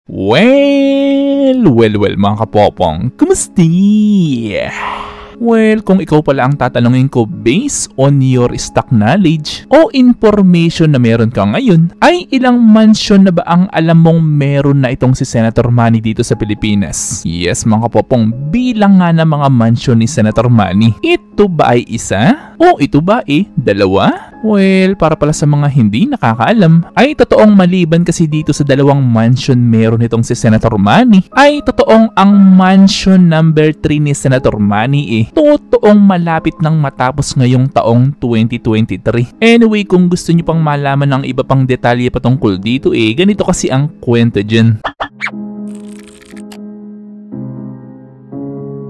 Well, mga kapopong, kumusta? Well, kung ikaw pala ang tatanungin ko based on your stock knowledge o information na meron ka ngayon, ay ilang mansion na ba ang alam mong meron na itong si Senator Manny dito sa Pilipinas? Yes mga kapopong, bilang nga na mga mansion ni Senator Manny. Ito ba ay isa? O ito ba ay dalawa? Well, para pala sa mga hindi nakakaalam, ay totoong maliban kasi dito sa dalawang mansion meron itong si Senator Manny, ay totoong ang mansion number 3 ni Senator Manny totoong malapit nang matapos ngayong taong 2023. Anyway, kung gusto nyo pang malaman ng iba pang detalye patungkol dito ganito kasi ang kwento dyan.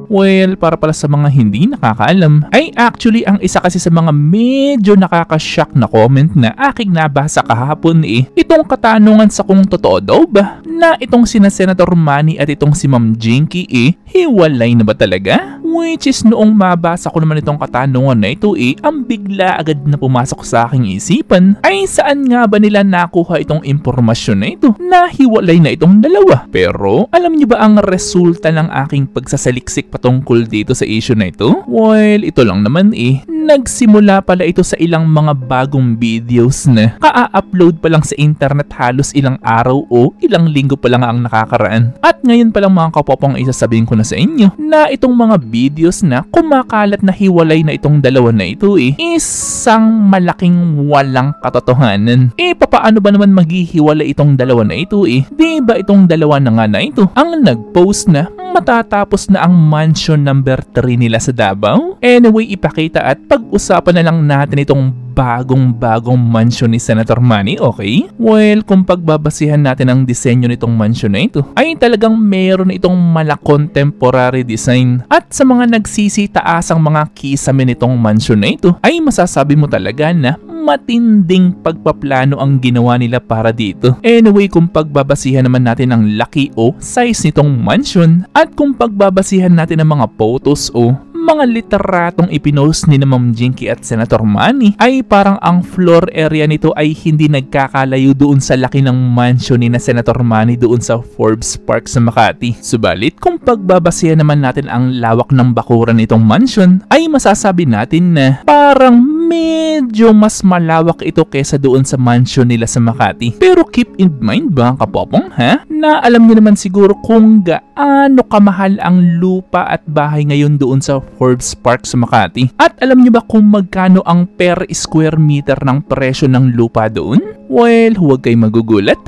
Well, para pala sa mga hindi nakakaalam, ay actually ang isa kasi sa mga medyo nakakashock na comment na aking nabasa kahapon itong katanungan sa kung totoo daw ba na itong sina Senator Manny at itong si Ma'am Jinky hiwalay na ba talaga? Which is noong mabasa ko naman itong katanungan na ito ang bigla agad na pumasok sa aking isipan ay saan nga ba nila nakuha itong impormasyon na ito na hiwalay na itong dalawa? Pero alam niyo ba ang resulta ng aking pagsasaliksik patungkol dito sa issue na ito? Well, ito lang naman nagsimula pala ito sa ilang mga bagong videos na ka-upload pa lang sa internet halos ilang araw o ilang linggo pa lang ang nakakaraan. At ngayon pa lang mga kapopong isasabihin ko na sa inyo na itong mga videos na kumakalat na hiwalay na itong dalawa na ito isang malaking walang katotohanan. Papaano ba naman maghihiwalay itong dalawa na ito Di ba itong dalawa na nga na ito ang nag-post na matatapos na ang mansion number 3 nila sa Davao? Anyway, ipakita at pag-usapan na lang natin itong bagong mansion ni Senator Manny, okay? Well, kung pagbabasihan natin ang disenyo nitong mansion na ito, ay talagang meron itong contemporary design. At sa mga nagsisitaasang mga kisame nitong mansion na ito, ay masasabi mo talaga na matinding pagpaplano ang ginawa nila para dito. Anyway, kung pagbabasihan naman natin ang laki o size nitong mansion at kung pagbabasihan natin ang mga photos o mga literatong ipinost ni na Ma'am Jinky at Senator Manny, ay parang ang floor area nito ay hindi nagkakalayo doon sa laki ng mansion ni na Senator Manny doon sa Forbes Park sa Makati. Subalit, kung pagbabasihan naman natin ang lawak ng bakuran nitong mansion, ay masasabi natin na parang medyo mas malawak ito kesa doon sa mansion nila sa Makati. Pero keep in mind ba kapopong na alam niyo naman siguro kung gaano kamahal ang lupa at bahay ngayon doon sa Forbes Park sa Makati. At alam niyo ba kung magkano ang per square meter ng presyo ng lupa doon? Well, huwag kayo magugulat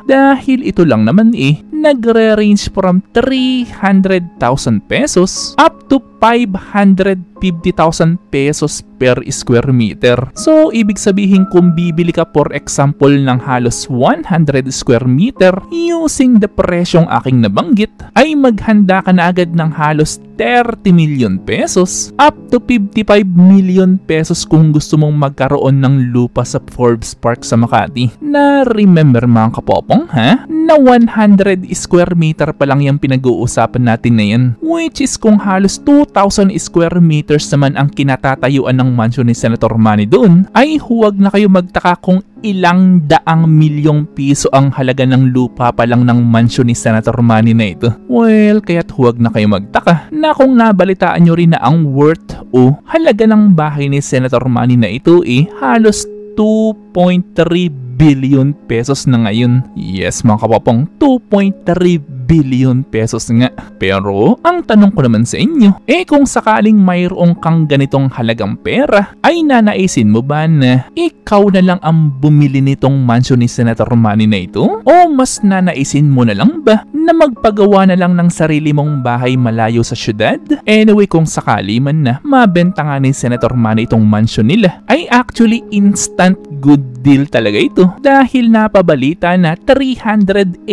dahil ito lang naman nagre-range from 300,000 pesos up to 550,000 pesos per square meter. So, ibig sabihin kung bibili ka for example ng halos 100 square meter using the presyong aking nabanggit, ay maghanda ka na agad ng halos 30 million pesos up to 55 million pesos kung gusto mong magkaroon ng lupa sa Forbes Park sa Makati. Na remember mga kapopong na 100 square meter pa lang yung pinag-uusapan natin na yan, which is kung halos 2,000 square meters naman ang kinatatayuan ng mansion ni Senator Manny doon, ay huwag na kayo magtaka kung ilang daang milyong piso ang halaga ng lupa pa lang ng mansion ni Senator Manny na ito. Well, kaya't huwag na kayo magtaka na kung nabalitaan nyo rin na ang worth o halaga ng bahay ni Senator Manny na ito halos 2.3 billion pesos na ngayon. Yes mga kapopong, 2.3 billion pesos nga. Pero ang tanong ko naman sa inyo, kung sakaling mayroong kang ganitong halagang pera, ay nanaisin mo ba na ikaw na lang ang bumili nitong mansion ni Senator Manny na ito? O mas nanaisin mo na lang ba na magpagawa na lang ng sarili mong bahay malayo sa syudad? Anyway, kung sakali man na mabenta nga ni Senator Manny itong mansion nila, ay actually instant good deal talaga ito dahil napabalita na 388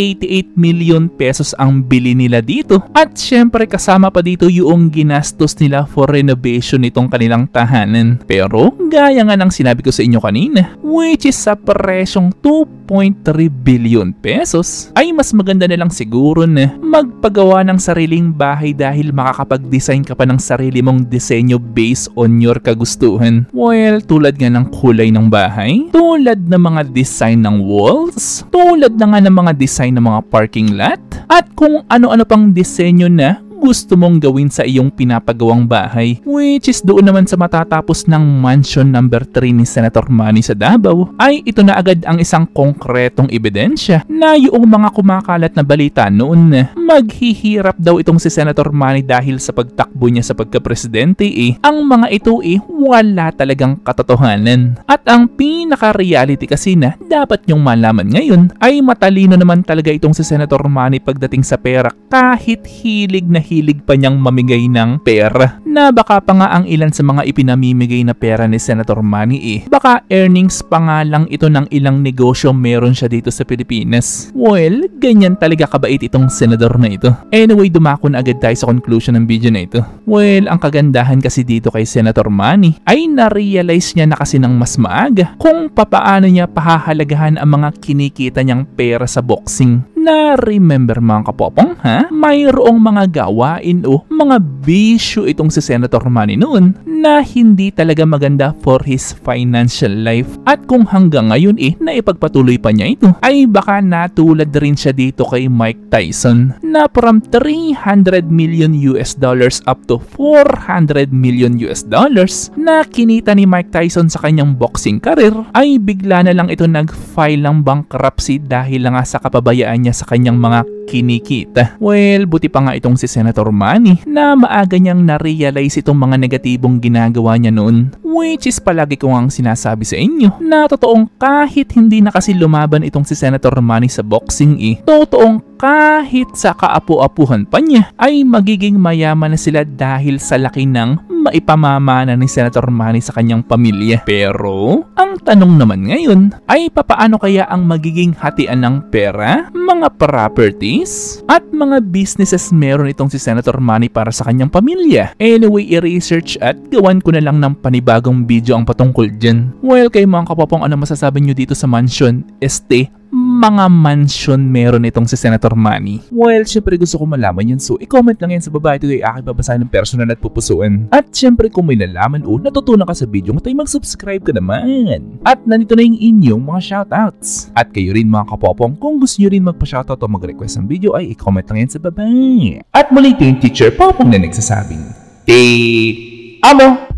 million pesos ang bili nila dito. At syempre kasama pa dito yung ginastos nila for renovation nitong kanilang tahanan. Pero gaya nga ng sinabi ko sa inyo kanina, which is sa presyong 2.3 billion pesos, ay mas maganda na lang siguro na magpagawa ng sariling bahay dahil makakapag-design ka pa ng sarili mong disenyo based on your kagustuhan. Well, tulad nga ng kulay ng bahay, tulad tulad ng mga design ng walls, tulad na nga ng mga design ng mga parking lot, at kung ano-ano pang disenyo na gusto mong gawin sa iyong pinapagawang bahay, which is doon naman sa matatapos ng mansion number 3 ni Senator Manny sa Davao, ay ito na agad ang isang konkretong ebidensya na yung mga kumakalat na balita noon na maghihirap daw itong si Senator Manny dahil sa pagtakbo niya sa pagkapresidente ang mga ito wala talagang katotohanan. At ang pinaka-reality kasi na dapat nyong malaman ngayon ay matalino naman talaga itong si Senator Manny pagdating sa pera, kahit hilig pa niyang mamigay ng pera, na baka pa nga ang ilan sa mga ipinamimigay na pera ni Senator Manny baka earnings pa nga lang ito ng ilang negosyo meron siya dito sa Pilipinas. Well, ganyan talaga kabait itong senador na ito. Anyway, dumako na agad tayo sa conclusion ng video na ito. Well, ang kagandahan kasi dito kay Senator Manny ay na-realize niya na kasi ng mas maaga kung papaano niya pahahalagahan ang mga kinikita niyang pera sa boxing. Na remember mga kapopong mayroong mga gawain o mga bisyo itong si Senator Manny noon na hindi talaga maganda for his financial life. At kung hanggang ngayon na ipagpatuloy pa niya ito, ay baka natulad rin siya dito kay Mike Tyson na from $300 million up to $400 million na kinita ni Mike Tyson sa kanyang boxing career, ay bigla na lang ito nag-file ng bankruptcy dahil nga sa kapabayaan niya sa kanyang mga kinikita. Well, buti pa nga itong si Senator Manny na maaga niyang na-realize itong mga negatibong ginagawa niya noon, which is palagi ko ngang sinasabi sa inyo na totoong kahit hindi na kasi lumaban itong si Senator Manny sa boxing totoong kahit sa kaapu-apuhan pa niya ay magiging mayaman na sila dahil sa laki ng maipamamana ni Senator Manny sa kanyang pamilya. Pero ang tanong naman ngayon ay papaano kaya ang magiging hatian ng pera, mga properties at mga businesses meron itong si Senator Manny para sa kanyang pamilya. Anyway, i-research at gawan ko na lang ng panibagong video ang patungkol dyan. Well, kayo mga kapapong, ano masasabi nyo dito sa mansion? Mga mansion meron itong si Senator Manny? Well, syempre gusto ko malaman yan, so i-comment lang yan sa baba. Ito ay aking babasahin ng personal at pupusuan. At syempre kung may nalaman o natutunan ka sa video, matay mag-subscribe ka naman. At nandito na yung inyong mga shoutouts. At kayo rin mga kapopong, kung gusto nyo rin magpa-shoutout o mag-request ng video, ay i-comment lang yan sa baba. At muli ito yung Teacher Popong na nagsasabing, Te Amo!